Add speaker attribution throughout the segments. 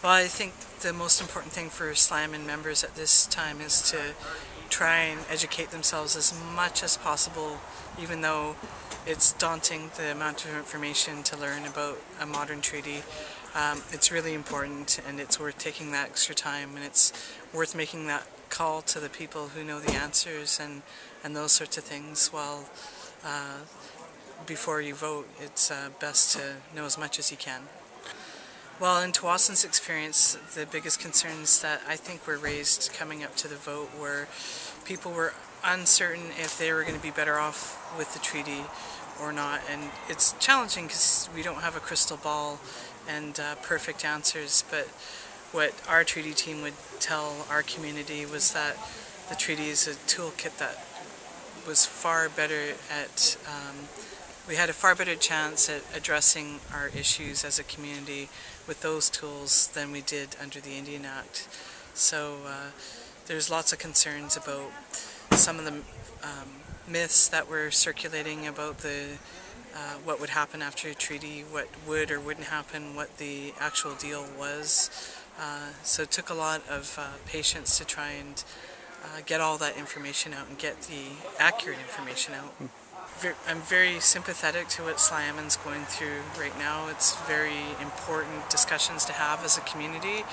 Speaker 1: Well, I think the most important thing for Tla-amin members at this time is to try and educate themselves as much as possible, even though it's daunting the amount of information to learn about a modern treaty. It's really important, and it's worth taking that extra time, and it's worth making that call to the people who know the answers and those sorts of things. While before you vote, it's best to know as much as you can. Well, in Tsawwassen experience, the biggest concerns that I think were raised coming up to the vote were people were uncertain if they were going to be better off with the treaty or not. And it's challenging because we don't have a crystal ball and perfect answers, but what our treaty team would tell our community was that the treaty is a toolkit that was far better at we had a far better chance at addressing our issues as a community with those tools than we did under the Indian Act. So there's lots of concerns about some of the myths that were circulating about the what would happen after a treaty, what would or wouldn't happen, what the actual deal was. So it took a lot of patience to try and get all that information out and get the accurate information out. I'm very sympathetic to what Tla-amin's going through right now. It's very important discussions to have as a community.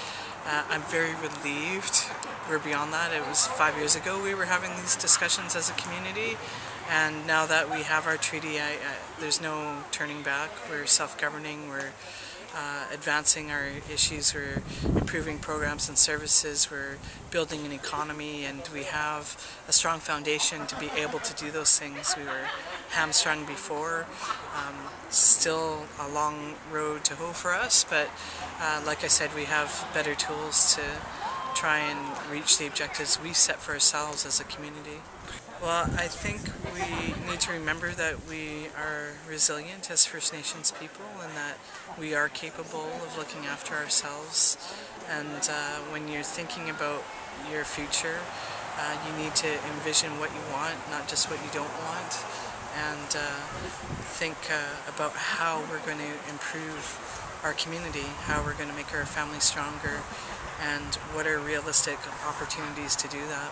Speaker 1: I'm very relieved we're beyond that. It was 5 years ago we were having these discussions as a community, and now that we have our treaty, there's no turning back. We're self-governing, we're advancing our issues, we're improving programs and services, we're building an economy, and we have a strong foundation to be able to do those things. We were hamstrung before. Still a long road to hoe for us, but like I said, we have better tools to try and reach the objectives we set for ourselves as a community. Well, I think we need to remember that we are resilient as First Nations people and that we are capable of looking after ourselves. And when you're thinking about your future, you need to envision what you want, not just what you don't want, and think about how we're going to improve our community, how we're going to make our family stronger, and what are realistic opportunities to do that.